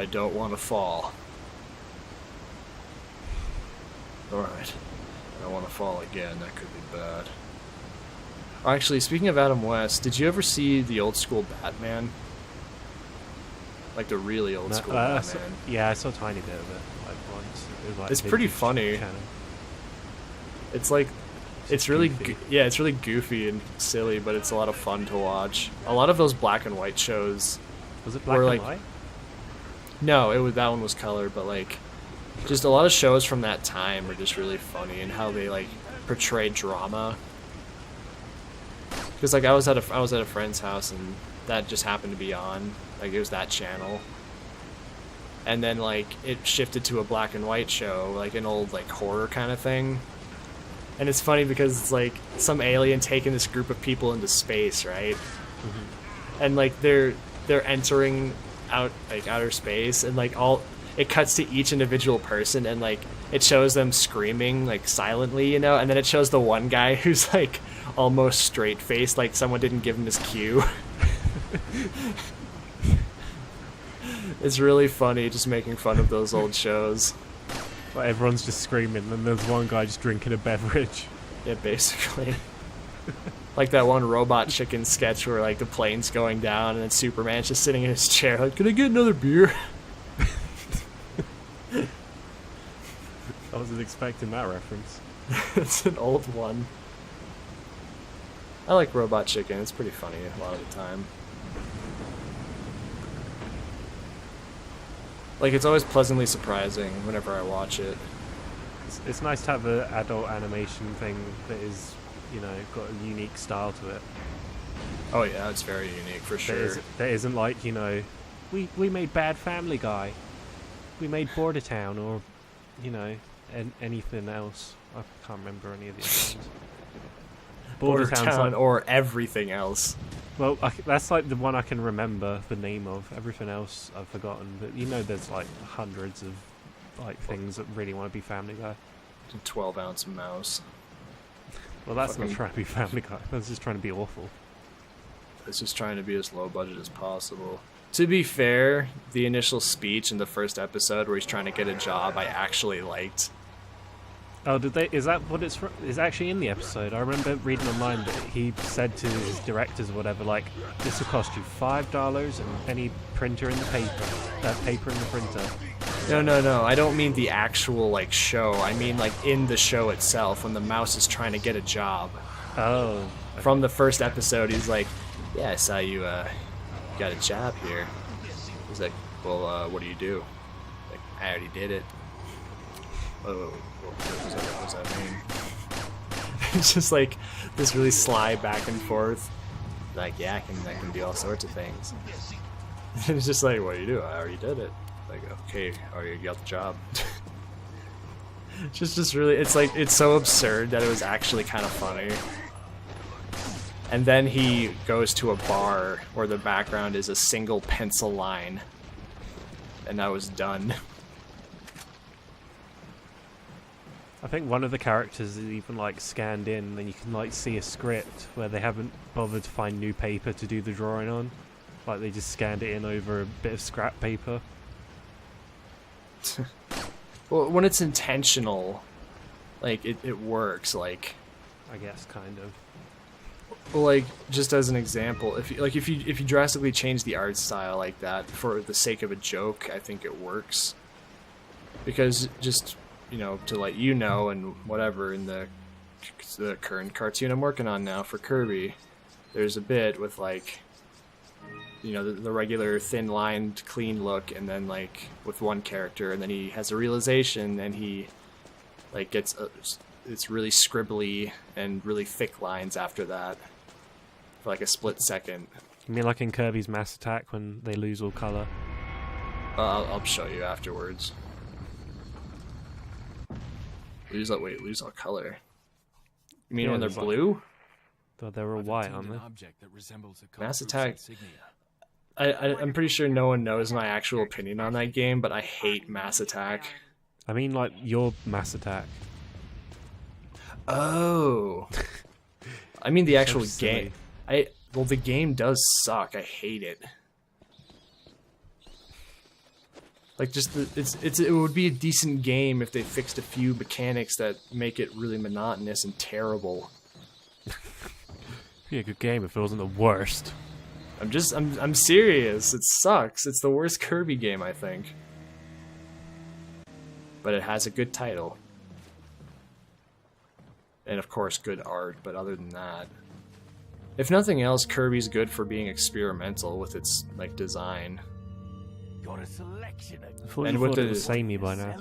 I don't want to fall. Alright. I don't want to fall again. That could be bad. Actually, speaking of Adam West, did you ever see the old school Batman? Like the really old school Batman? Yeah, I saw a tiny bit of it like once. It was, like, it's pretty funny. Channel. It's like, it's really, goofy. yeah, it's really goofy and silly, but it's a lot of fun to watch. A lot of those black and white shows. Was it black were, and like, white? No, that one was color, but like, just a lot of shows from that time are just really funny and how they like portray drama. Because like I was at a friend's house and that just happened to be on, like it was that channel. And then like it shifted to a black and white show, like an old like horror kind of thing. And it's funny because it's like some alien taking this group of people into space, right? Mm-hmm. And like they're entering outer space, and like it cuts to each individual person, and like it shows them screaming like silently, and then it shows the one guy who's like almost straight faced, like someone didn't give him his cue. It's really funny, just making fun of those old shows. Like everyone's just screaming, and there's one guy just drinking a beverage. Yeah, basically. Like that one Robot Chicken sketch where like the plane's going down and then Superman's just sitting in his chair like, can I get another beer? I wasn't expecting that reference. It's an old one. I like Robot Chicken, it's pretty funny a lot of the time. Like, it's always pleasantly surprising whenever I watch it. It's nice to have an adult animation thing that is, you know, got a unique style to it. Oh yeah, it's very unique for sure. That isn't like, you know, we made Bad Family Guy, we made Border Town, or, you know, anything else. I can't remember any of the other ones. Border Town like, or everything else. Well, that's like the one I can remember the name of. Everything else I've forgotten. But you know, there's like hundreds of like things that really want to be Family Guy. 12-ounce mouse. Well, that's not trying to be Family Guy. That's just trying to be awful. It's just trying to be as low budget as possible. To be fair, the initial speech in the first episode where he's trying to get a job, I actually liked. Oh, did they? Is that what it's actually in the episode? I remember reading online that he said to his directors or whatever, like, this will cost you $5 and any printer in the paper in the printer. No. I don't mean the actual like show. I mean like in the show itself when the mouse is trying to get a job. Oh. Okay. From the first episode, he's like, "Yeah, I saw you got a job here." He's like, "Well, what do you do?" Like, "I already did it." Oh, what does that mean? It's just like this really sly back and forth. Like, yeah, I can do all sorts of things. And it's just like, what do you do? I already did it. Like, okay, you got the job. just really, it's like, it's so absurd that it was actually kind of funny. And then he goes to a bar where the background is a single pencil line. And I was done. I think one of the characters is even like scanned in, and you can like see a script where they haven't bothered to find new paper to do the drawing on. Like they just scanned it in over a bit of scrap paper. Well, when it's intentional, like it works. Like, I guess kind of. Well, like just as an example, if you drastically change the art style like that for the sake of a joke, I think it works. Because just, you know, to let you know and whatever, in the current cartoon I'm working on now for Kirby, there's a bit with like, you know, the regular thin lined clean look, and then like with one character, and then he has a realization and he like gets it's really scribbly and really thick lines after that for like a split second. You mean like in Kirby's Mass Attack when they lose all color? I'll show you afterwards. Lose all color. You mean when they're blue? Thought they were white, aren't they? Mass Attack. I'm pretty sure no one knows my actual opinion on that game, but I hate Mass Attack. I mean, like your Mass Attack. Oh. I mean the actual So game. Well, the game does suck. I hate it. Like just it would be a decent game if they fixed a few mechanics that make it really monotonous and terrible. Be a good game if it wasn't the worst. I'm serious. It sucks. It's the worst Kirby game, I think. But it has a good title. And of course, good art, but other than that, if nothing else, Kirby's good for being experimental with its like design. Got a selection of I thought And you with thought it the- was samey by now.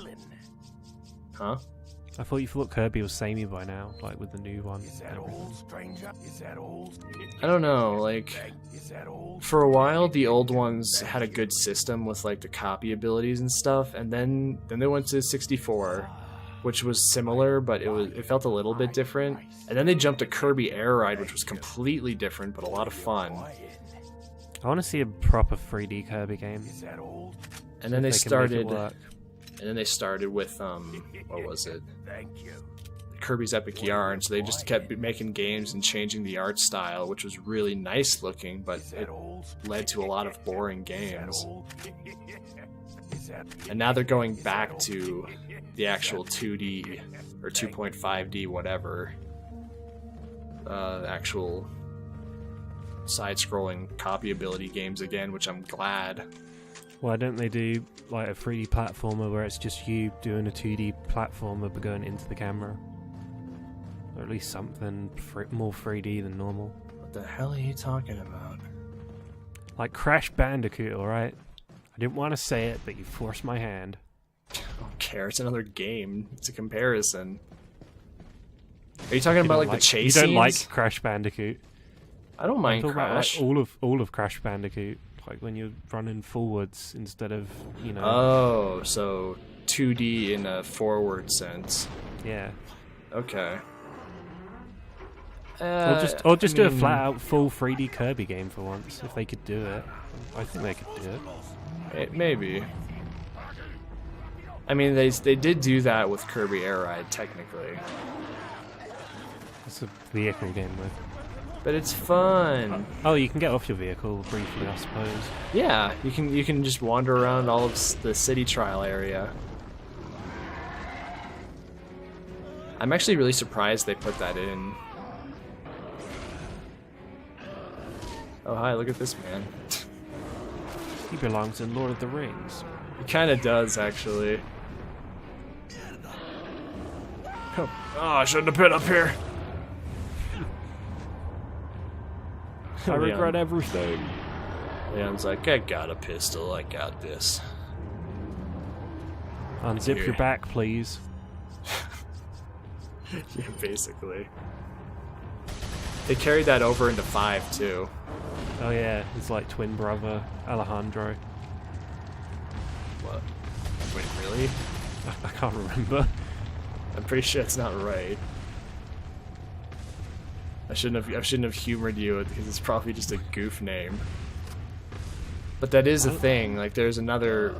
Huh? I thought you thought Kirby was samey by now, like with the new one. Is that all, stranger? Is that all? I don't know, like Is that all? for a while the old ones had a good system with like the copy abilities and stuff, and then they went to 64, which was similar, but it felt a little bit different. And then they jumped to Kirby Air Ride, which was completely different but a lot of fun. I want to see a proper 3D Kirby game. Is that all? And then they If can make it started work. and then they started with what was it? Thank you. Kirby's Epic Yarn, so they just kept making games and changing the art style, which was really nice looking, but Is it that all? led to a lot of boring Is that games. all? Is that? And now they're going back to the actual 2D or 2.5D whatever, actual side-scrolling copy ability games again, which I'm glad. Why don't they do like a 3D platformer where it's just you doing a 2D platformer but going into the camera? Or at least something more 3D than normal. What the hell are you talking about? Like Crash Bandicoot, alright? I didn't want to say it, but you forced my hand. I don't care, it's another game. It's a comparison. Are you talking about like the chase You don't like scenes? Crash Bandicoot. I don't I'm mind talking about Crash. like all of Crash Bandicoot. Like when you're running forwards instead of, you know... Oh, so 2D in a forward sense. yeah. Okay. Or just do a flat out full 3D Kirby game for once, if they could do it. I think they could do it. Maybe. I mean, they did do that with Kirby Air Ride, technically. It's a vehicle game though. But it's fun. Oh, you can get off your vehicle briefly, I suppose. Yeah, you can just wander around all of the city trial area. I'm actually really surprised they put that in. Oh hi, look at this man. He belongs in Lord of the Rings. He kind of does, actually. Oh, I shouldn't have been up here. I Leon. regret everything. Leon's like, I got a pistol, I got this. Unzip Here. your back, please. Yeah, basically. They carried that over into 5, too. Oh yeah, it's like twin brother Alejandro. What? Wait, really? I can't remember. I'm pretty sure it's not right. I shouldn't have humored you because it's probably just a goof name. But that is a thing. Like, there's another.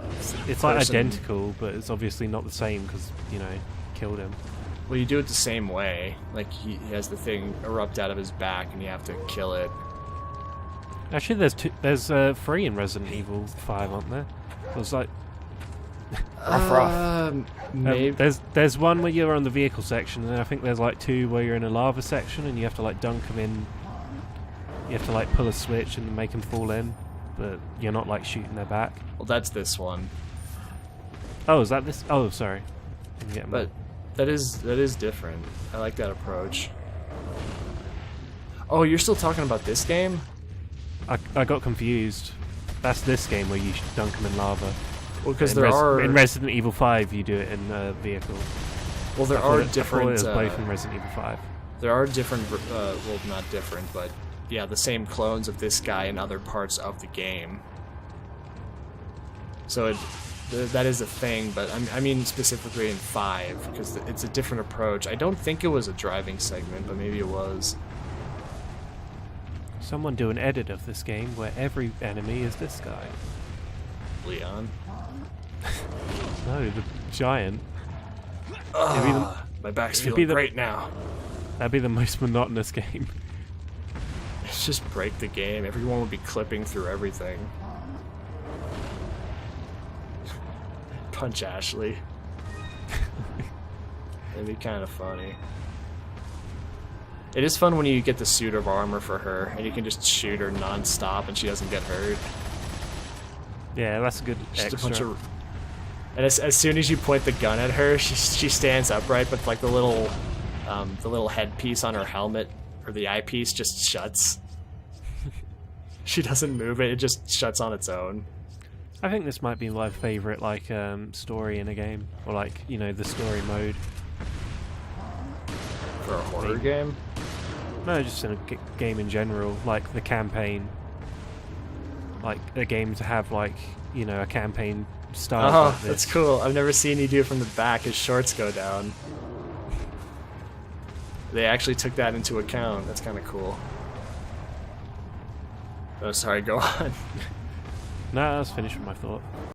It's like person- identical, but it's obviously not the same because, you know, killed him. Well, you do it the same way. Like, he has the thing erupt out of his back, and you have to kill it. Actually, there's 3 in Resident Evil 5, aren't there? There's like Maybe. there's one where you're on the vehicle section, and then I think there's like 2 where you're in a lava section, and you have to like dunk them in. You have to like pull a switch and make them fall in, but you're not like shooting their back. Well, that's this one. Oh, is that this? Oh, sorry. I'm getting But that is different. I like that approach. Oh, you're still talking about this game? I got confused. That's this game where you dunk them in lava. Well, because in there are in Resident Evil 5 you do it in a vehicle. well, there I thought are it- I thought different. it was both in Resident Evil 5. There are different. Well, not different, but yeah, the same clones of this guy in other parts of the game. So that is a thing, but I mean specifically in 5 because it's a different approach. I don't think it was a driving segment, but maybe it was. Someone do an edit of this game where every enemy is this guy. Leon. No, the giant. My back's it'd be feeling the- great now. That'd be the most monotonous game. Let's just break the game. Everyone would be clipping through everything. punch Ashley. It'd be kind of funny. It is fun when you get the suit of armor for her, and you can just shoot her non-stop and she doesn't get hurt. Yeah, that's a good Just extra. a bunch of... And as soon as you point the gun at her, she stands upright, but like the little headpiece on her helmet, or the eyepiece, just shuts. She doesn't move it, it just shuts on its own. I think this might be my favourite like story in a game, or like, you know, the story mode. For a horror game? No, just in a game in general, like the campaign. Like a game to have like, you know, a campaign style. Oh, like this. that's cool. I've never seen you do it from the back. His shorts go down. They actually took that into account. That's kind of cool. Oh, sorry, go on. No, I was finished with my thought.